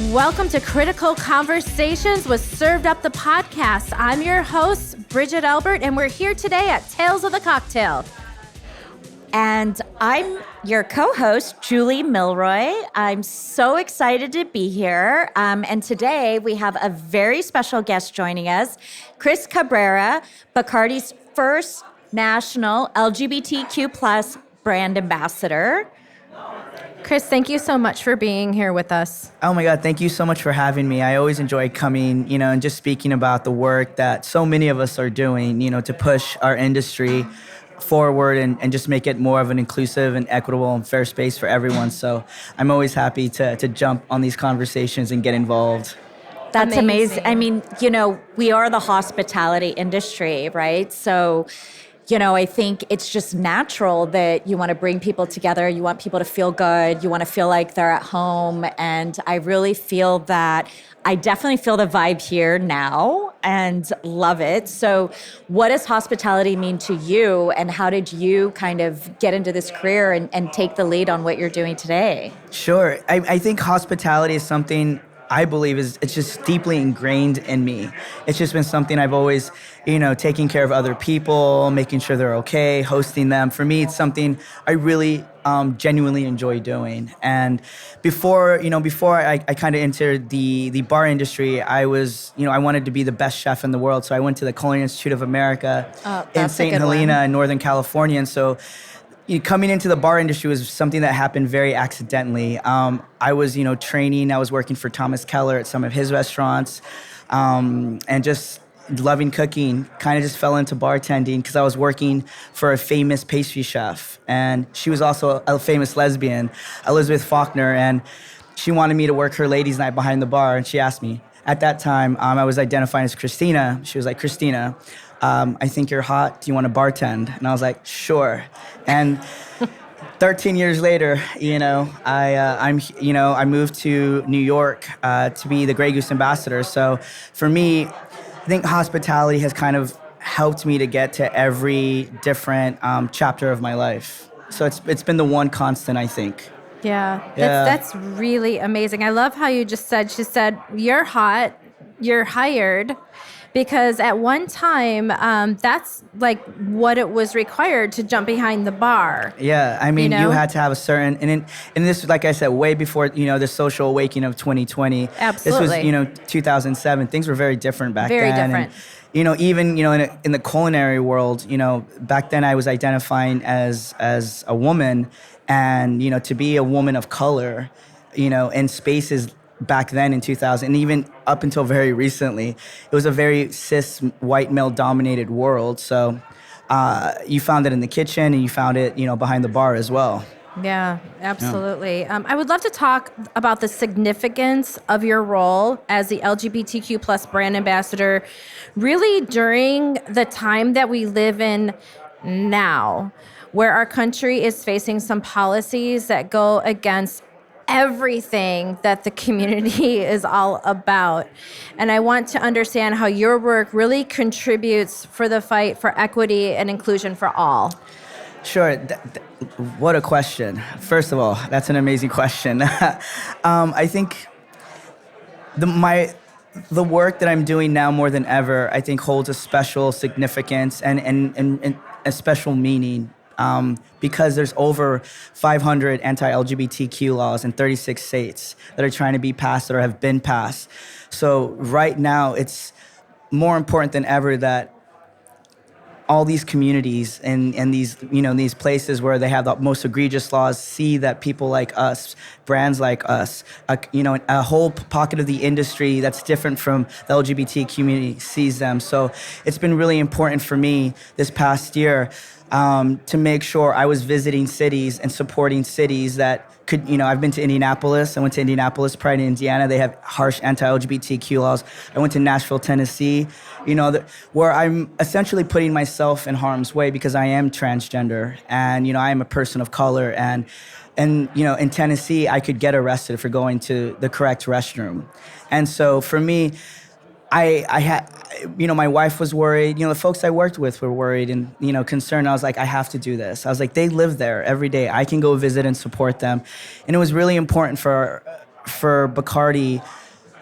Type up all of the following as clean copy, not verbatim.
Welcome to Critical Conversations with Served Up the Podcast. I'm your host, Bridget Albert, and we're here today at Tales of the Cocktail. And I'm your co-host, Julie Milroy. I'm so excited to be here. And today we have a very special guest joining us, Chris Cabrera, Bacardi's first national LGBTQ plus brand ambassador. Chris, thank you so much for being here with us. Oh my God, thank you so much for having me. I always enjoy coming, and just speaking about the work that so many of us are doing, to push our industry forward and just make it more of an inclusive and equitable and fair space for everyone. So I'm always happy to jump on these conversations and get involved. That's amazing. I mean, we are the hospitality industry, right? So I think it's just natural that you want to bring people together. You want people to feel good. You want to feel like they're at home. And I really feel that I definitely feel the vibe here now and love it. So what does hospitality mean to you? And how did you kind of get into this career and take the lead on what you're doing today? Sure. I think hospitality is something I believe it's just deeply ingrained in me. It's just been something I've always, taking care of other people, making sure they're okay, hosting them. For me, it's something I really genuinely enjoy doing. And before I kind of entered the bar industry, I was, I wanted to be the best chef in the world. So I went to the Culinary Institute of America in St. Helena in Northern California. And so coming into the bar industry was something that happened very accidentally. I was, training. I was working for Thomas Keller at some of his restaurants, and just loving cooking. Kind of just fell into bartending because I was working for a famous pastry chef, and she was also a famous lesbian, Elizabeth Faulkner, and she wanted me to work her ladies' night behind the bar, and she asked me. At that time, I was identifying as Christina. She was like, Christina, I think you're hot. Do you want to bartend? And I was like, sure. And 13 years later, I moved to New York to be the Grey Goose ambassador. So for me, I think hospitality has kind of helped me to get to every different chapter of my life. So it's been the one constant, I think. Yeah. That's really amazing. I love how you just said, she said, you're hot, you're hired. Because at one time, that's like what it was required to jump behind the bar. Yeah, I mean, you had to have a certain, and this, like I said, way before, the social awakening of 2020. Absolutely. This was, 2007. Things were very different back then. Very different. And, even, in the culinary world, back then I was identifying as a woman, and, to be a woman of color, in spaces back then in 2000, and even up until very recently, it was a very cis white male dominated world. So you found it in the kitchen, and you found it, behind the bar as well. Yeah, absolutely. Yeah. I would love to talk about the significance of your role as the LGBTQ plus brand ambassador, really during the time that we live in now, where our country is facing some policies that go against everything that the community is all about. And I want to understand how your work really contributes for the fight for equity and inclusion for all. Sure. What a question. First of all, that's an amazing question. I think the work that I'm doing now more than ever, I think holds a special significance and a special meaning. Because there's over 500 anti-LGBTQ laws in 36 states that are trying to be passed or have been passed. So right now, it's more important than ever that all these communities and these, these places where they have the most egregious laws see that people like us, brands like us, a whole pocket of the industry that's different from the LGBT community sees them. So it's been really important for me this past year to make sure I was visiting cities and supporting cities that could, I've been to Indianapolis. I went to Indianapolis, Pride in Indiana. They have harsh anti-LGBTQ laws. I went to Nashville, Tennessee, where I'm essentially putting myself in harm's way because I am transgender and, I am a person of color. And in Tennessee, I could get arrested for going to the correct restroom. And so for me, I had, my wife was worried, the folks I worked with were worried and, concerned. I was like, I have to do this. I was like, they live there every day. I can go visit and support them. And it was really important for for Bacardi,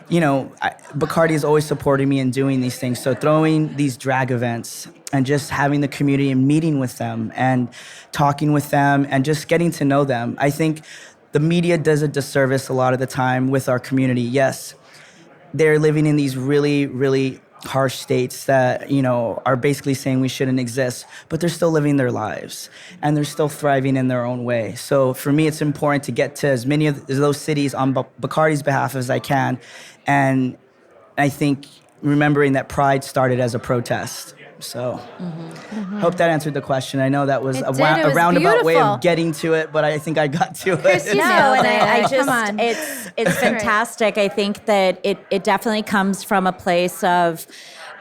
Bacardi is always supporting me in doing these things. So throwing these drag events and just having the community and meeting with them and talking with them and just getting to know them. I think the media does a disservice a lot of the time with our community. Yes, they're living in these really, really harsh states that, are basically saying we shouldn't exist, but they're still living their lives and they're still thriving in their own way. So for me, it's important to get to as many of those cities on Bacardi's behalf as I can. And I think remembering that Pride started as a protest. So hope that answered the question. I know that was It did. It was roundabout way beautiful. of getting to it, but I think I got to it. Chris, you No, nailed and it. I Come just, on. it's fantastic. I think that it definitely comes from a place of,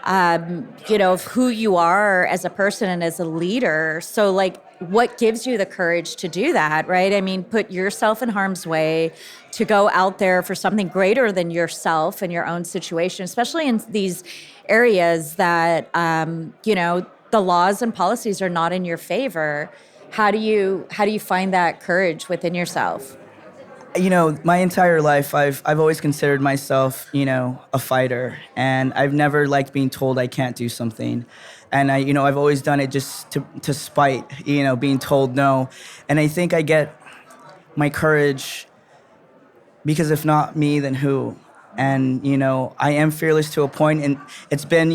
of who you are as a person and as a leader. So like, what gives you the courage to do that, right? I mean, put yourself in harm's way to go out there for something greater than yourself and your own situation, especially in these areas that, the laws and policies are not in your favor. How do you find that courage within yourself? My entire life, I've always considered myself, a fighter, and I've never liked being told I can't do something, and I've always done it just to spite, being told no, and I think I get my courage because if not me, then who? And I am fearless to a point, and it's been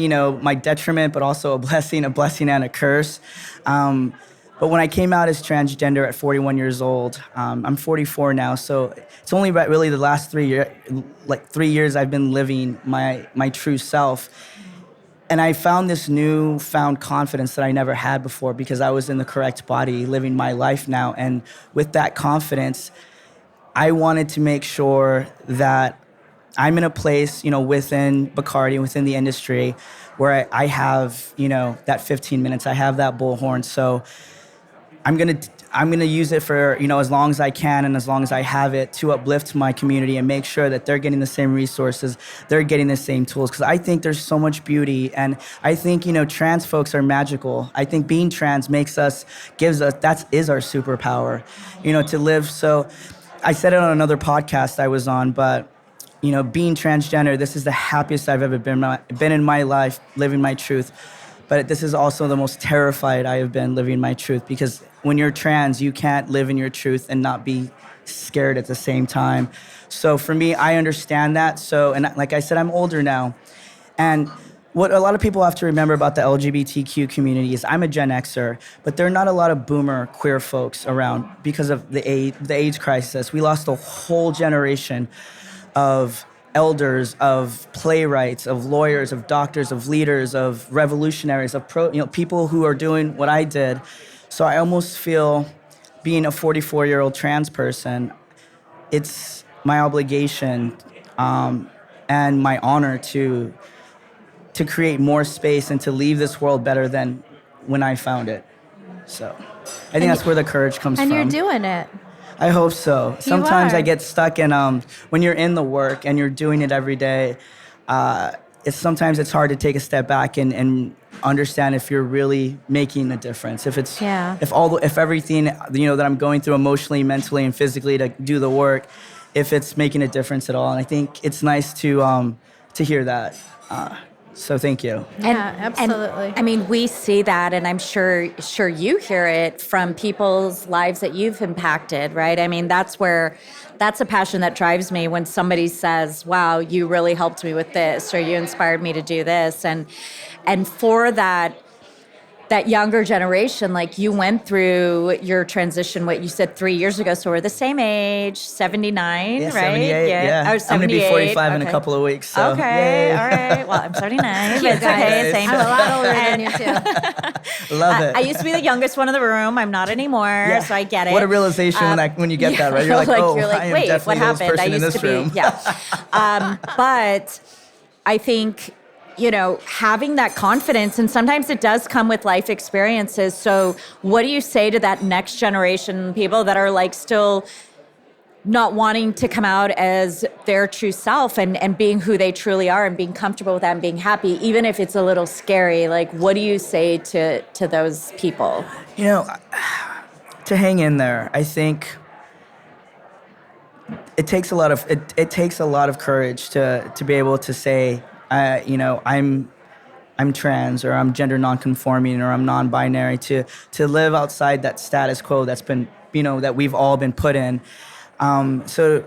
my detriment, but also a blessing and a curse. But when I came out as transgender at 41 years old, I'm 44 now, so it's only about really the last 3 years I've been living my true self. And I found this newfound confidence that I never had before because I was in the correct body, living my life now. And with that confidence, I wanted to make sure that I'm in a place, within Bacardi, within the industry, where I have, that 15 minutes, I have that bullhorn. So I'm gonna use it for as long as I can and as long as I have it to uplift my community and make sure that they're getting the same resources, they're getting the same tools. Because I think there's so much beauty, and I think trans folks are magical. I think being trans gives us that is our superpower, to live. So I said it on another podcast I was on, but being transgender, this is the happiest I've ever been in my life, living my truth. But this is also the most terrified I have been living my truth, because when you're trans, you can't live in your truth and not be scared at the same time. So for me, I understand that. So, and like I said, I'm older now. And what a lot of people have to remember about the LGBTQ community is I'm a Gen Xer, but there are not a lot of boomer queer folks around because of the AIDS crisis. We lost a whole generation of elders, of playwrights, of lawyers, of doctors, of leaders, of revolutionaries, of people who are doing what I did. So I almost feel, being a 44-year-old trans person, it's my obligation and my honor to create more space and to leave this world better than when I found it. So I think that's where the courage comes from. And you're doing it. I hope so. Sometimes are. I get stuck in when you're in the work and you're doing it every day. Sometimes it's hard to take a step back and understand if you're really making a difference. If everything that I'm going through emotionally, mentally, and physically to do the work, if it's making a difference at all. And I think it's nice to hear that. So thank you. Yeah, absolutely. I mean, we see that, and I'm sure you hear it from people's lives that you've impacted, right? I mean, that's a passion that drives me when somebody says, "Wow, you really helped me with this," or "You inspired me to do this," and for that younger generation, like you went through your transition, what you said 3 years ago, so we're the same age, 79, Yeah, right? 78, yeah. Oh, I'm going to be 45 in a okay. couple of weeks. So. Okay, Yay. all right. Well, I'm 39, but it's guys. okay. Same. I'm a lot older than you too. Love it. I used to be the youngest one in the room. I'm not anymore, so I get it. What a realization when you get that, right? You're like, oh, I am wait, definitely what the oldest happened? I person in used this to be, room. yeah. But I think, having that confidence, and sometimes it does come with life experiences. So what do you say to that next generation, people that are like still not wanting to come out as their true self and being who they truly are and being comfortable with that and being happy, even if it's a little scary? Like, what do you say to those people? To hang in there. I think it takes a lot of courage to be able to say, I'm trans, or I'm gender nonconforming, or I'm non-binary, to live outside that status quo that's been, that we've all been put in. So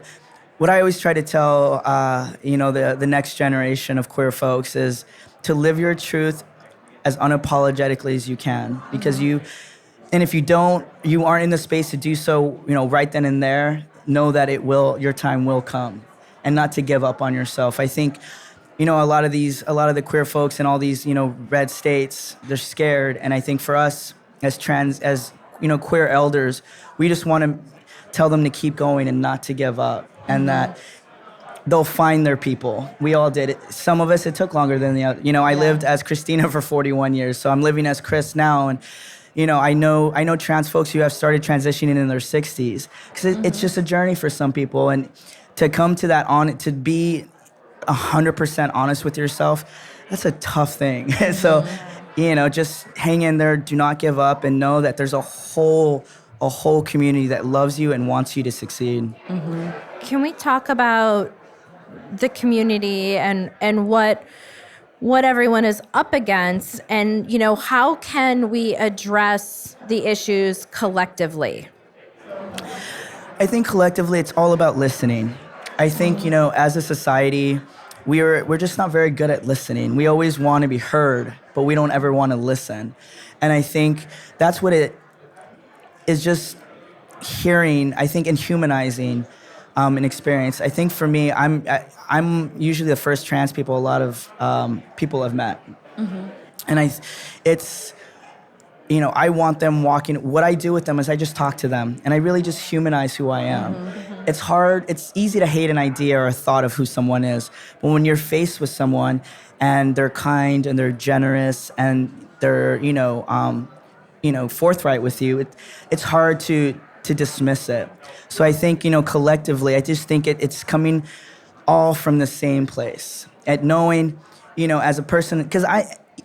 what I always try to tell, the next generation of queer folks is to live your truth as unapologetically as you can, because and if you aren't in the space to do so, right then and there, know that your time will come, and not to give up on yourself. I think, a lot of the queer folks in all these, red states, they're scared. And I think for us as queer elders, we just want to tell them to keep going and not to give up, and that they'll find their people. We all did it. Some of us, it took longer than the other. I lived as Christina for 41 years, so I'm living as Chris now. And, I know trans folks who have started transitioning in their 60s, because it's just a journey for some people. And to come to that, to be 100% honest with yourself, that's a tough thing. So, just hang in there, do not give up, and know that there's a whole community that loves you and wants you to succeed. Can we talk about the community and what everyone is up against, and how can we address the issues collectively? I think collectively it's all about listening. I think, as a society, we're just not very good at listening. We always want to be heard, but we don't ever want to listen. And I think that's what it is, just hearing, I think, and humanizing an experience. I think for me, I'm usually the first trans people a lot of people have met. And I want them walking. What I do with them is I just talk to them, and I really just humanize who I am. It's hard. It's easy to hate an idea or a thought of who someone is, but when you're faced with someone and they're kind and they're generous and they're forthright with you, it's hard to dismiss it. So I think, collectively, I just think it's coming all from the same place. At knowing, as a person, because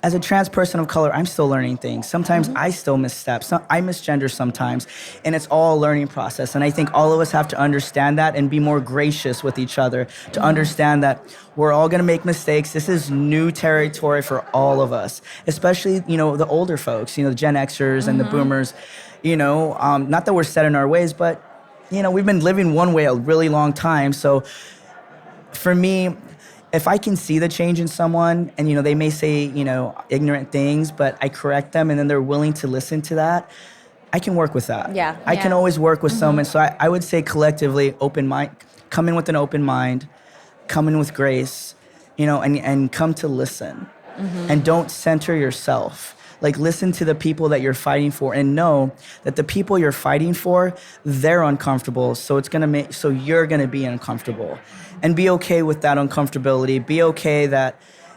as a trans person of color, I'm still learning things. Sometimes I still misstep. I misgender sometimes, and it's all a learning process. And I think all of us have to understand that and be more gracious with each other, to understand that we're all going to make mistakes. This is new territory for all of us, especially, the older folks, the Gen Xers and the boomers. Not that we're set in our ways, but, we've been living one way a really long time. So for me, if I can see the change in someone and, they may say, ignorant things, but I correct them and then they're willing to listen to that, I can work with that. Yeah. I can always work with someone. So I would say collectively, open mind, come in with an open mind, come in with grace, and come to listen. And don't center yourself. Like, listen to the people that you're fighting for, and know that the people you're fighting for, they're uncomfortable. So you're gonna be uncomfortable, and be okay with that uncomfortability. Be okay that,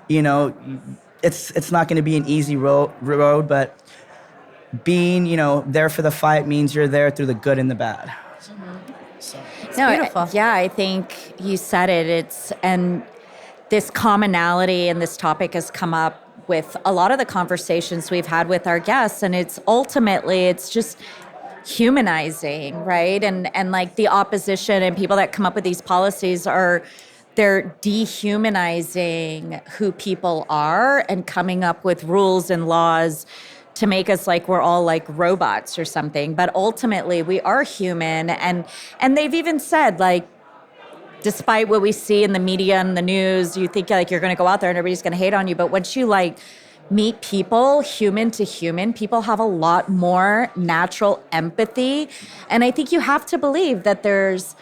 it's not gonna be an easy road, but being, there for the fight means you're there through the good and the bad. It's beautiful. Yeah, I think you said it. And this commonality and this topic has come up with a lot of the conversations we've had with our guests, and it's just humanizing, right? And like the opposition and people that come up with these policies they're dehumanizing who people are and coming up with rules and laws to make us like we're all like robots or something. But ultimately we are human, and they've even said, like, despite what we see in the media and the news, you think like you're going to go out there and everybody's going to hate on you. But once you like meet people, human to human, people have a lot more natural empathy. And I think you have to believe that there's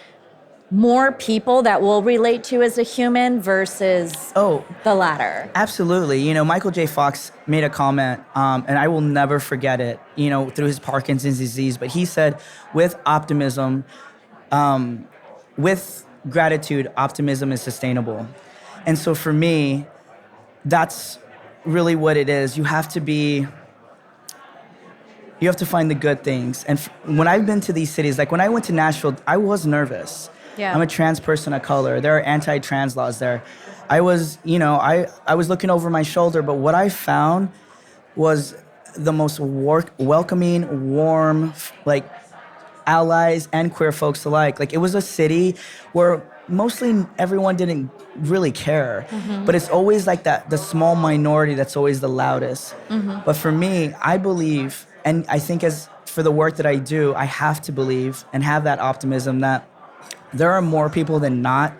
more people that will relate to you as a human versus the latter. Absolutely. Michael J. Fox made a comment, and I will never forget it, through his Parkinson's disease. But he said, with optimism, with gratitude, optimism is sustainable. And so for me, that's really what it is. You have to find the good things. And when I've been to these cities, like when I went to Nashville, I was nervous. Yeah. I'm a trans person of color. There are anti-trans laws there. I was looking over my shoulder, but what I found was the most welcoming, warm, like, allies and queer folks alike. Like, it was a city where mostly everyone didn't really care, but it's always like that, the small minority that's always the loudest. But for me, I believe, and I think as for the work that I do, I have to believe and have that optimism that there are more people than not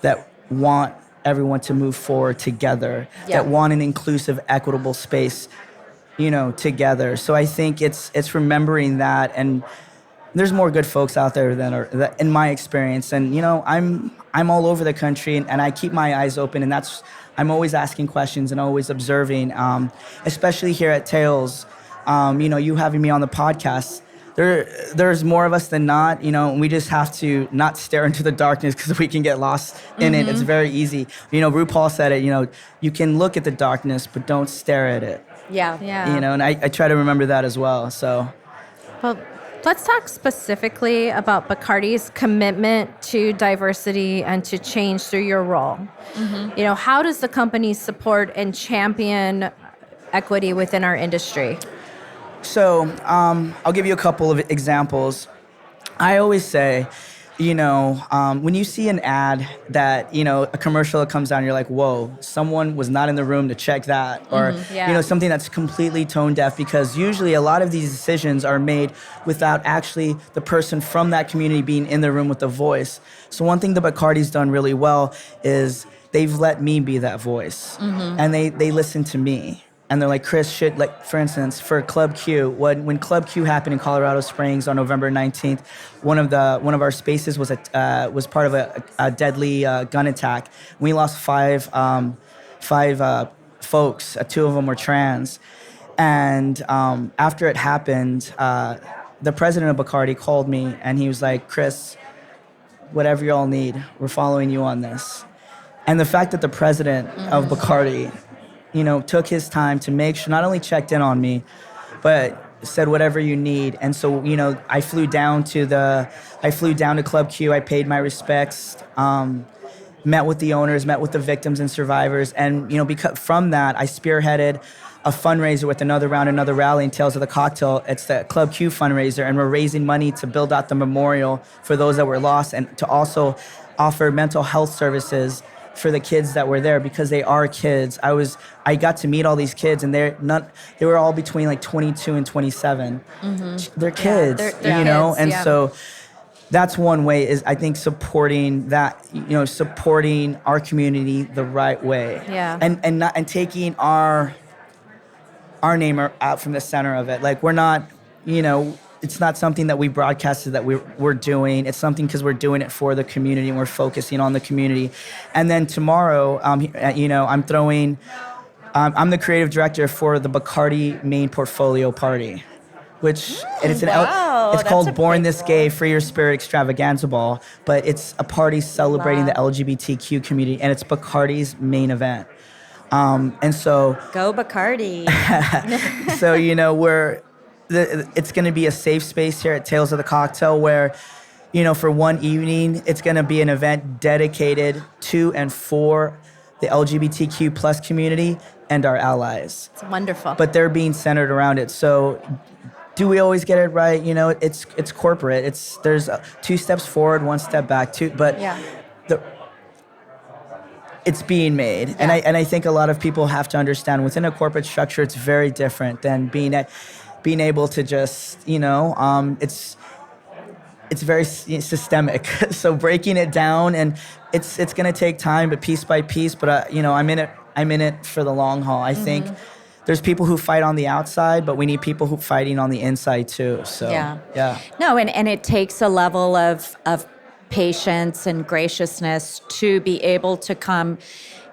that want everyone to move forward together, that want an inclusive, equitable space, together. So I think it's remembering that, and there's more good folks out there that in my experience, and I'm all over the country, and I keep my eyes open, and I'm always asking questions and always observing, especially here at Tales. You having me on the podcast. There's more of us than not, and we just have to not stare into the darkness because we can get lost in it. It's very easy. RuPaul said it, you can look at the darkness, but don't stare at it. Yeah. And I try to remember that as well, so. Well, let's talk specifically about Bacardi's commitment to diversity and to change through your role. How does the company support and champion equity within our industry? So I'll give you a couple of examples. I always say, when you see an ad that, a commercial that comes out, you're like, whoa, someone was not in the room to check that. Or, something that's completely tone deaf, because usually a lot of these decisions are made without actually the person from that community being in the room with the voice. So one thing that Bacardi's done really well is they've let me be that voice. And they listen to me. And they're like, Chris, for instance, for Club Q, when Club Q happened in Colorado Springs on November 19th, one of our spaces was part of a deadly gun attack. We lost five folks. Two of them were trans. And after it happened, the president of Bacardi called me, and he was like, Chris, whatever y'all need, we're following you on this. And the fact that the president of Bacardi took his time to make sure, not only checked in on me, but said whatever you need. And so, I flew down to Club Q. I paid my respects, met with the owners, met with the victims and survivors. And, because from that, I spearheaded a fundraiser with another rally in Tales of the Cocktail. It's the Club Q fundraiser, and we're raising money to build out the memorial for those that were lost, and to also offer mental health services for the kids that were there, because they are kids. I got to meet all these kids, and they were all between like 22 and 27. They're kids, they're kids, and yeah. so that's one way, is I think supporting that, supporting our community the right way, and taking our name out from the center of it. Like, we're not, it's not something that we broadcasted that we're doing. It's something because we're doing it for the community, and we're focusing on the community. And then tomorrow, I'm the creative director for the Bacardi main portfolio party, which it's called Born This Gay, Free Your Spirit Extravaganza Ball, but it's a party celebrating the LGBTQ community, and it's Bacardi's main event. And so Go Bacardi. So it's going to be a safe space here at Tales of the Cocktail where, for one evening, it's going to be an event dedicated to and for the LGBTQ plus community and our allies. It's wonderful. But they're being centered around it. So do we always get it right? It's corporate. There's 2 steps forward, 1 step back, it's being made. Yeah. And I think a lot of people have to understand, within a corporate structure, it's very different than being able to just, it's very systemic. So breaking it down, and it's going to take time, but piece by piece. But I'm in it for the long haul. I think there's people who fight on the outside, but we need people who fighting on the inside too. So yeah. No, and it takes a level of patience and graciousness to be able to come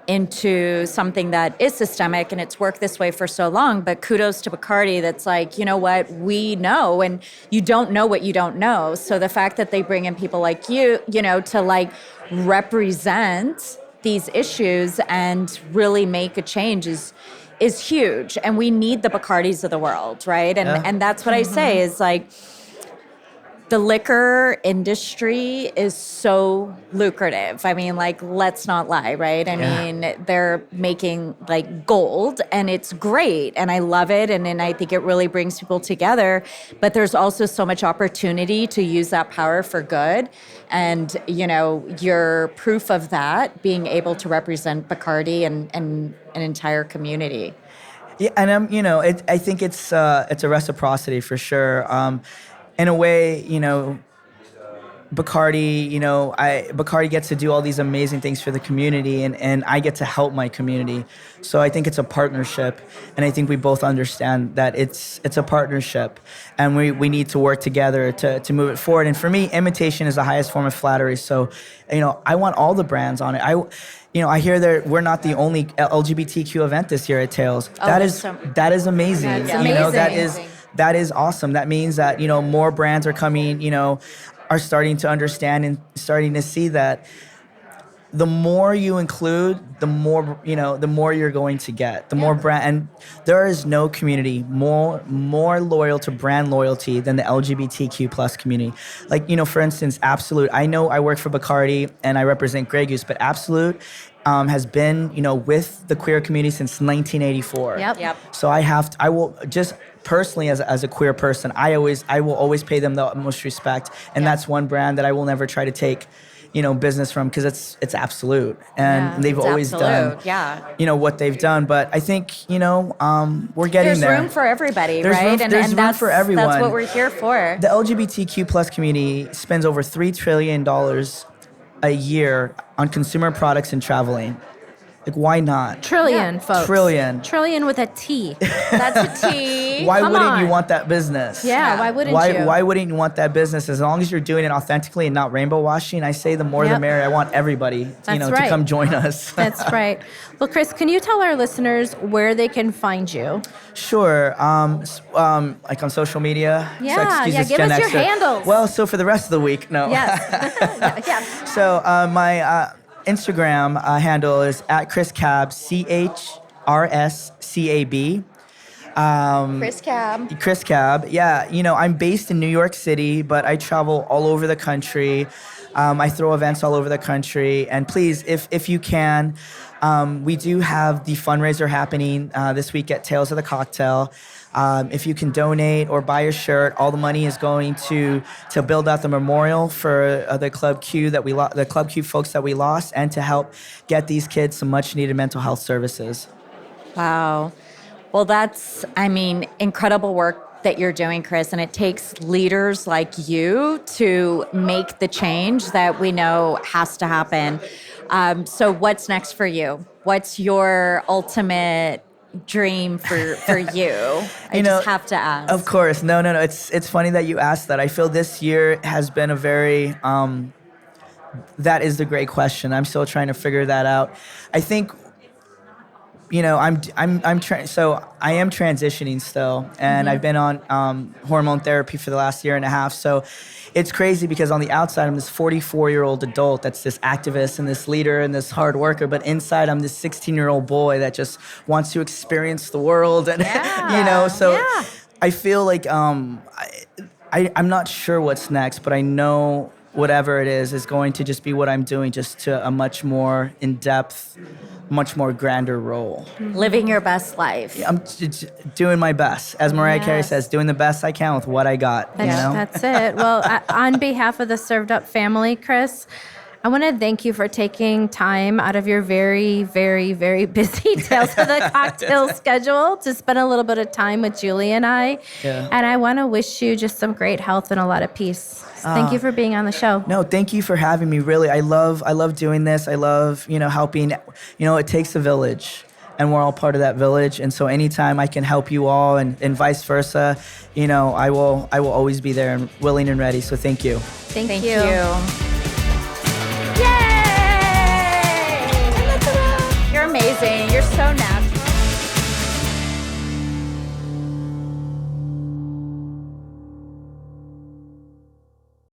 into something that is systemic, and it's worked this way for so long. But kudos to Bacardi, that's like, you know what, we know, and you don't know what you don't know. So the fact that they bring in people like you, to like represent these issues and really make a change is huge. And we need the Bacardis of the world, right? And that's what I say is like, the liquor industry is so lucrative. I mean, like, let's not lie, right? I mean, they're making like gold and it's great and I love it. And I think it really brings people together. But there's also so much opportunity to use that power for good. And, you know, you're proof of that, being able to represent Bacardi and an entire community. Yeah, and I think it's a reciprocity for sure. In a way, Bacardi, Bacardi gets to do all these amazing things for the community, and I get to help my community. So I think it's a partnership, and I think we both understand that it's a partnership, and we need to work together to move it forward. And for me, imitation is the highest form of flattery. So, I want all the brands on it. I hear that we're not the only LGBTQ event this year at Tails. That is amazing. That's amazing. That is awesome. That means that, more brands are coming, are starting to understand and starting to see that the more you include, the more you're going to get. The more brand, and there is no community more loyal to brand loyalty than the LGBTQ plus community. Like, for instance, Absolute. I know I work for Bacardi and I represent Grey Goose, but Absolute has been, with the queer community since 1984. Yep. So I will just personally as a queer person, I will always pay them the utmost respect, and that's one brand that I will never try to take, business from, because it's Absolute, and they've always done, what they've done. But I think, we're getting there. There's room for everybody, right? There's room for everyone. That's what we're here for. The LGBTQ plus community spends over $3 trillion a year on consumer products and traveling. Like, why not? Trillion, folks. Trillion with a T. That's a T. Why wouldn't you want that business? Yeah, why wouldn't you? Why wouldn't you want that business? As long as you're doing it authentically and not rainbow washing, I say the more the merrier. I want everybody, to come join us. That's right. Well, Chris, can you tell our listeners where they can find you? Sure. Like on social media. Yeah, give us your handles. Well, so for the rest of the week, no. Yes. Yeah. So my Instagram handle is at Chris Cab, CHRSCAB. Chris Cab. Yeah, I'm based in New York City, but I travel all over the country. I throw events all over the country. And please, if you can, we do have the fundraiser happening this week at Tales of the Cocktail. If you can donate or buy a shirt, all the money is going to build out the memorial for the Club Q the Club Q folks that we lost, and to help get these kids some much needed mental health services. Wow. Well, that's, incredible work that you're doing, Chris, and it takes leaders like you to make the change that we know has to happen. So what's next for you? What's your ultimate dream for you? I just have to ask. Of course. No. It's funny that you asked that. I feel this year has been a very that is the great question. I'm still trying to figure that out. I think so I am transitioning still, and I've been on hormone therapy for the last year and a half. So it's crazy because on the outside, I'm this 44-year-old adult that's this activist and this leader and this hard worker. But inside, I'm this 16-year-old boy that just wants to experience the world. And, I feel like I'm not sure what's next, but I know whatever it is going to just be what I'm doing, just to a much more in-depth, much more grander role. Living your best life. I'm doing my best. As Mariah Carey says, doing the best I can with what I got. That's it. Well, on behalf of the Served Up family, Chris, I want to thank you for taking time out of your very, very, very busy Tales of the Cocktail schedule to spend a little bit of time with Julie and I. Yeah. And I want to wish you just some great health and a lot of peace. Thank you for being on the show. No, thank you for having me. Really, I love doing this. I love, helping. It takes a village, and we're all part of that village. And so anytime I can help you all, and vice versa, I will always be there and willing and ready. So thank you. Thank you. Yay! You're amazing. You're so natural.